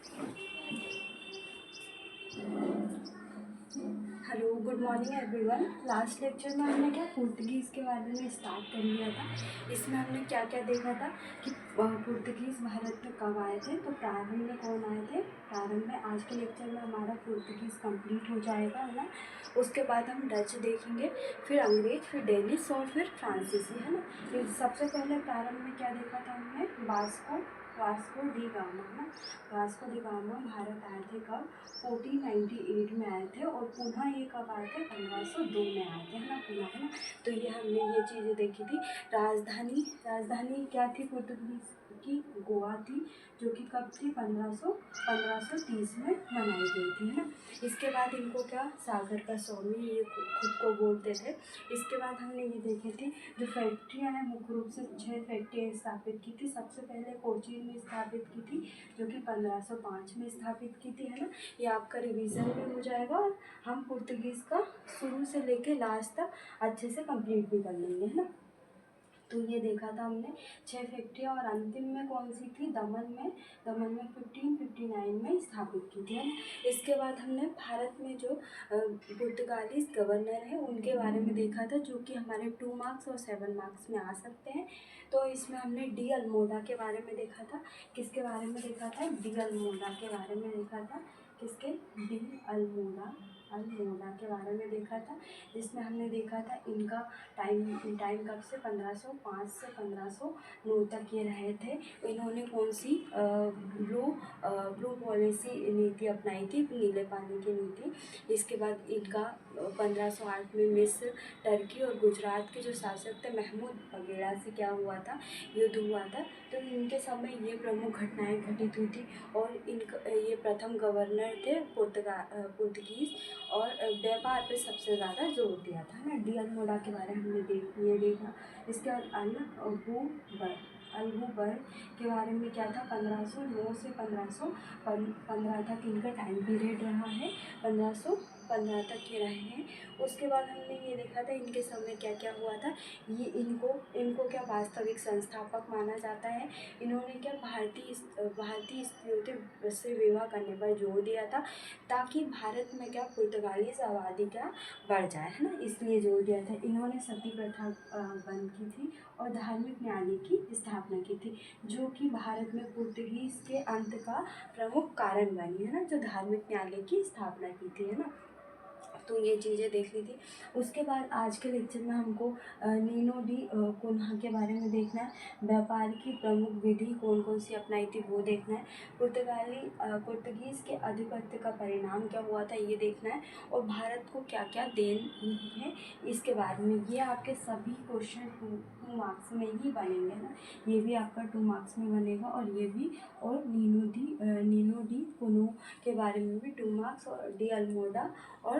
Hello, good morning everyone. Last lecture में हमने क्या पुर्तगीज़ के बारे में स्टार्ट कर लिया था। इसमें हमने क्या क्या देखा था कि पुर्तगीज़ भारत में कब आए थे, तो प्रारंभ में कौन आए थे। प्रारंभ में आज के लेक्चर में हमारा पुर्तगीज़ कंप्लीट हो जाएगा, है ना। उसके बाद हम डच देखेंगे, फिर अंग्रेज, फिर डेनिश और फिर फ्रांसीसी, है ना। तो सबसे पहले प्रारंभ में क्या देखा था हमने, वास्को डी गामा, है ना। वास्को डी गामा भारत आए थे कब, 1498 में आए थे, और पुनः ये कब आए थे, 1502 में आए थे, है ना, पुनः, है ना। तो ये हमने ये चीज़ें देखी थी। राजधानी क्या थी पुर्तगालीज की, गोवा थी, जो कि कब थी, 1530 में बनाई गई थी, है ना। इसके बाद इनको क्या, सागर का स्वामी ये खुद को बोलते थे। इसके बाद हमने ये देखी थी जो फैक्ट्रियाँ हैं, मुख्य रूप से 6 फैक्ट्रियाँ स्थापित की थी। सबसे पहले कोचीन में स्थापित की थी, जो कि 1505 में स्थापित की थी, है ना। ये आपका रिवीजन भी हो जाएगा, और हम पुर्तगीज़ का शुरू से लेके लास्ट तक अच्छे से कंप्लीट भी कर लेंगे, है ना। तो ये देखा था हमने 6 फैक्ट्रियाँ, और अंतिम में कौन सी थी, दमन में 1559 में स्थापित की थी, है ना। इसके बाद हमने भारत में जो पुर्तगालीज गवर्नर हैं उनके बारे में देखा था, जो कि हमारे 2 मार्क्स और 7 मार्क्स में आ सकते हैं। तो इसमें हमने डी अल्मोड़ा के बारे में देखा था। किसके बारे में देखा था, डी अल्मोड़ा के बारे में देखा था। किसके, डी अल्मोड़ा के बारे में देखा था, जिसमें हमने देखा था इनका टाइम कब से, 1505 से 1509 तक ये रहे थे। इन्होंने कौन सी ब्लू पॉलिसी नीति अपनाई थी, नीले पानी की नीति। इसके बाद इनका 1508 में मिस्र, टर्की और गुजरात के जो शासक थे महमूद बगेड़ा से क्या हुआ था, युद्ध हुआ था। तो इनके समय ये प्रमुख घटनाएं घटित हुई थी, और इनका ये प्रथम गवर्नर थे पुर्तगीज़, और व्यापार पे सबसे ज़्यादा जोर दिया था, ना। डी अल्मोड़ा के बारे में हमने देखा। इसके बाद अल्बुबर्ग के बारे में क्या था, 1509 से 1515 तक इनका टाइम पीरियड रहा है, 1515 तक ये रहे हैं। उसके बाद हमने ये देखा था इनके समय क्या क्या हुआ था। ये इनको क्या वास्तविक संस्थापक माना जाता है। इन्होंने क्या भारतीय स्त्रियों से विवाह करने पर जोर दिया था, ताकि भारत में क्या पुर्तगालीज आबादी क्या बढ़ जाए, है ना, इसलिए जोर दिया था। इन्होंने सती प्रथा बंद की थी, और धार्मिक न्यायालय की स्थापना की थी, जो कि भारत में पुर्तगीज के अंत का प्रमुख कारण बनी, है ना, जो धार्मिक न्यायालय की स्थापना की थी, है ना। तो ये चीज़ें देख ली थी। उसके बाद आज के लेक्चर में हमको नीनो डी कुन्हा के बारे में देखना है। व्यापार की प्रमुख विधि कौन कौन सी अपनाई थी वो देखना है। पुर्तगीज़ के आधिपत्य का परिणाम क्या हुआ था ये देखना है, और भारत को क्या क्या देन है इसके बारे में। ये आपके सभी क्वेश्चन 2 मार्क्स में ही बनेंगे, ना। ये भी आपका 2 मार्क्स में बनेगा, और ये भी, और नीनो डी कुनो के बारे में भी 2 मार्क्स, और डी अल्मोड़ा और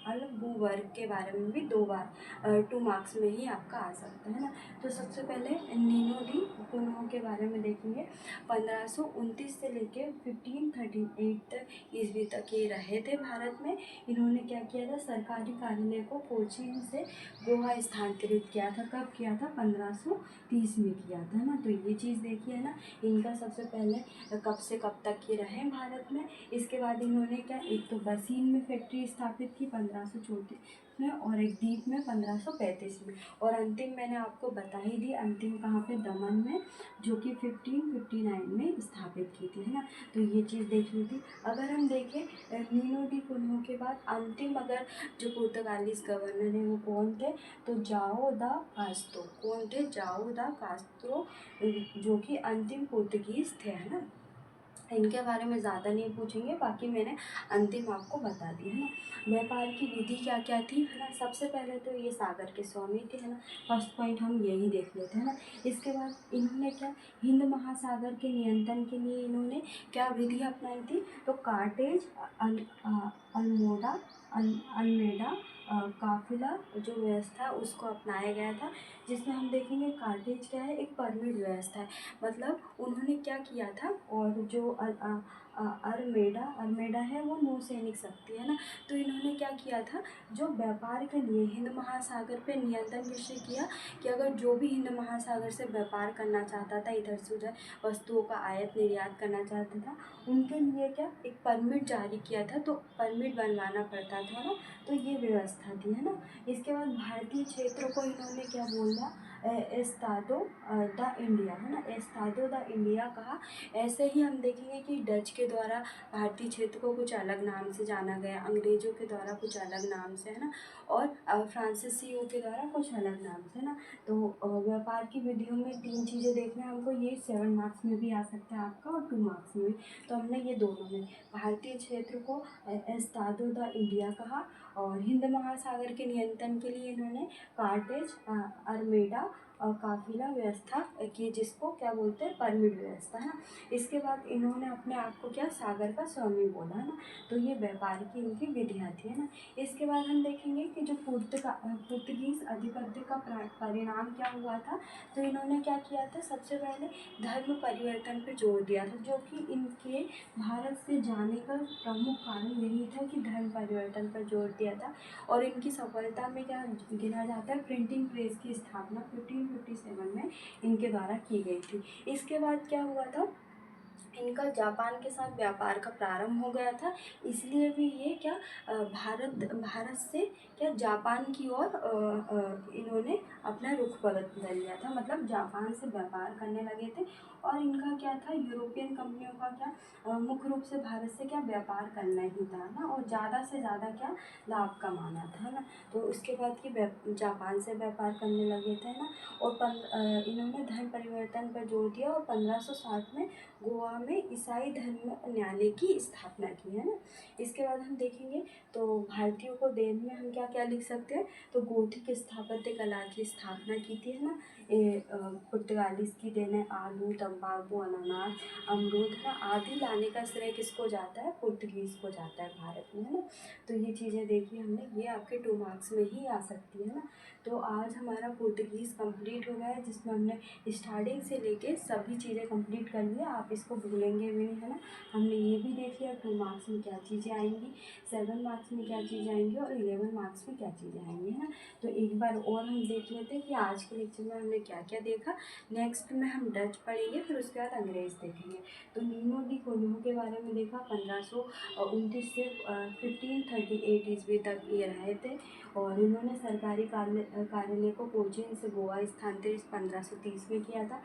अल्बुबर्ग के बारे में भी 2 बार 2 मार्क्स में ही आपका आ सकता है, ना। तो सबसे पहले नीनो डी कुनो के बारे में देखेंगे। 1529 से लेके 1538 तक ईस्वी तक ये रहे थे भारत में। इन्होंने क्या किया था, सरकारी कार्यालय को कोचीन से गोवा स्थानांतरित किया था। कब किया था, 1530 में किया था, ना। तो ये चीज़ देखिए, है ना, इनका सबसे पहले कब से कब तक ये रहे भारत में। इसके बाद इन्होंने क्या, एक तो बसीन में फैक्ट्री स्थापित की 1534 में, और एक द्वीप में 1535 में, और अंतिम मैंने आपको बता ही दी, अंतिम कहाँ पे, दमन में, जो कि 1559 में स्थापित की थी, है ना। तो ये चीज़ देख ली थी। अगर हम देखें नीनो डी कुनो के बाद अंतिम अगर जो पुर्तगालीज गवर्नर हैं वो कौन थे, तो जाओ दा कास्त्रो। कौन थे, जाओ दा कास्त्रो, जो कि अंतिम पुर्तगीज़ थे, है ना। इनके बारे में ज़्यादा नहीं पूछेंगे, बाकी मैंने अंतिम आपको बता दी, है ना। व्यापार की विधि क्या क्या थी, है ना। सबसे पहले तो ये सागर के स्वामी थे, है ना। फर्स्ट पॉइंट हम यही देख लेते हैं, ना। इसके बाद इन्होंने क्या, हिंद महासागर के नियंत्रण के लिए इन्होंने क्या विधि अपनाई थी, तो कार्टेज, अल्मोड़ा, अल्मेडा काफिला जो व्यवस्था है उसको अपनाया गया था, जिसमें हम देखेंगे कार्टेज क्या है, एक परमिट व्यवस्था है। मतलब उन्होंने क्या किया था, और जो अरमेडा है वो नौसैनिक शक्ति है ना। तो इन्होंने क्या किया था, जो व्यापार के लिए हिंद महासागर पे नियंत्रण किसने किया कि अगर जो भी हिंद महासागर से व्यापार करना चाहता था, इधर से उधर वस्तुओं का आयात निर्यात करना चाहता था, उनके लिए क्या एक परमिट जारी किया था, तो परमिट बनवाना पड़ता था ना। तो ये व्यवस्था थी है ना। इसके बाद भारतीय क्षेत्र को इन्होंने क्या बोला, एस्तादो द इंडिया है ना, एस्तादो द इंडिया कहा। ऐसे ही हम देखेंगे कि डच के द्वारा भारतीय क्षेत्र को कुछ अलग नाम से जाना गया, अंग्रेज़ों के द्वारा कुछ अलग नाम से है ना, और फ्रांसीसियों के द्वारा कुछ अलग नाम से है ना। तो व्यापार की विधियों में 3 चीज़ें देखना है हमको, ये 7 मार्क्स में भी आ सकता है आपका और 2 मार्क्स में भी। तो हमने ये दोनों में भारतीय क्षेत्र को एस्तादो द इंडिया कहा, और हिंद महासागर के नियंत्रण के लिए इन्होंने कार्टेज अरमेडा और काफिला व्यवस्था की, जिसको क्या बोलते हैं, परमिट व्यवस्था है ना। इसके बाद इन्होंने अपने आप को क्या सागर का स्वामी बोला है ना। तो ये व्यापार की इनकी विधियाँ थी है ना। इसके बाद हम देखेंगे कि जो पुर्तगीज आधिपत्य का परिणाम क्या हुआ था। तो इन्होंने क्या किया था, सबसे पहले धर्म परिवर्तन पर जोर दिया था, जो कि इनके भारत से जाने का प्रमुख कारण यही था कि धर्म परिवर्तन पर जोर दिया था। और इनकी सफलता में क्या गिना जाता है, प्रिंटिंग प्रेस की स्थापना 1557 में इनके द्वारा की गई थी। इसके बाद क्या हुआ था, इनका जापान के साथ व्यापार का प्रारंभ हो गया था, इसलिए भी ये क्या भारत से क्या जापान की ओर इन्होंने अपना रुख बदल लिया था, मतलब जापान से व्यापार करने लगे थे। और इनका क्या था, यूरोपियन कंपनियों का क्या मुख्य रूप से भारत से क्या व्यापार करना ही था ना, और ज़्यादा से ज़्यादा क्या लाभ कमाना था ना। तो उसके बाद कि जापान से व्यापार करने लगे थे ना। और इन्होंने धर्म परिवर्तन पर जोर दिया, और 1560 में गोवा में ईसाई धर्म न्यायालय की स्थापना की है ना। इसके बाद हम देखेंगे तो भारतीयों को देन में हम क्या क्या लिख सकते हैं, तो गोथिक स्थापत्य कला की स्थापना की थी है ना। पुर्तगालीस की देन है, आलू, तंबाकू, अनानास, अमरूद है ना, आदि लाने का श्रेय किसको जाता है, पुर्तगीज को जाता है भारत में है ना। तो ये चीज़ें देखी हमने, ये आपके 2 मार्क्स में ही आ सकती है ना। तो आज हमारा पुर्तगीज़ कंप्लीट हो गया है, जिसमें हमने स्टार्टिंग से लेके सभी चीज़ें कंप्लीट कर लिया। आप इसको भूलेंगे भी नहीं है ना। हमने ये भी देख लिया 2 मार्क्स में क्या चीज़ें आएंगी, 7 मार्क्स में क्या चीज़ें आएंगी, और 11 मार्क्स में क्या चीज़ें आएंगी है ना। तो एक बार और हम देख लेते हैं कि आज के लेक्चर में हमने क्या क्या देखा। नेक्स्ट में हम डच पढ़ेंगे, फिर उसके बाद अंग्रेज़ देखेंगे। तो नीनो डी कोल्हो के बारे में देखा, 1529 से 1538 ईस्वी तक ये रहे थे। और इन्होंने सरकारी कार्यालय को कोचीन से गोवा स्थानांतरित 1530 में किया था।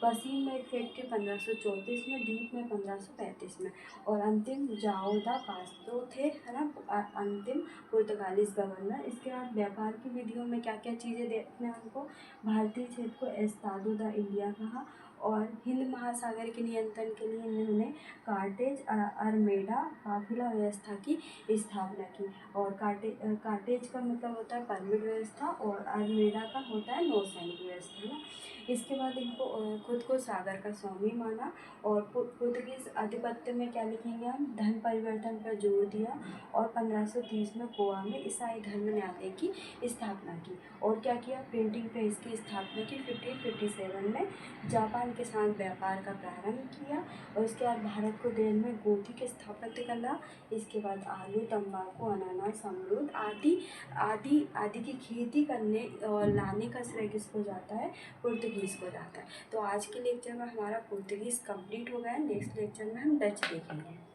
पश्चिम में एक फैक्ट्री 1534 में, द्वीप में 1535 में। और अंतिम जाओ दा कास्ट्रो थे है ना, अंतिम पुर्तगालीस गवर्नर। इसके बाद व्यापार की विधियों में क्या क्या चीज़ें देखने हमको, भारतीय क्षेत्र को एस्तादो द इंडिया कहा, और हिंद महासागर के नियंत्रण के लिए इन्होंने कार्टेज अरमेडा काफिला व्यवस्था की स्थापना की। और कार्टेज का मतलब होता है परमिट व्यवस्था, और अरमेडा का होता है नौसैनिक व्यवस्था ना। इसके बाद इनको खुद को सागर का स्वामी माना। और पुर्तगीज आधिपत्य में क्या लिखेंगे हम, धर्म परिवर्तन पर जोर दिया। और 1530 में गोवा में ईसाई धर्म न्यायालय की स्थापना की। और क्या किया, प्रिंटिंग प्रेस की स्थापना की 1557 में। जापान के साथ व्यापार का प्रारंभ किया। और उसके बाद भारत को देन में गोथिक स्थापत्य कला, इसके बाद आलू, तंबाकू, अनानास, अमरूद आदि आदि आदि की खेती करने और लाने का श्रेय किसको जाता है, पुर्तगीज़ को जाता है। तो आज के लेक्चर में हमारा पुर्तगीज़ कंप्लीट हो गया है। नेक्स्ट लेक्चर में हम डच देखेंगे।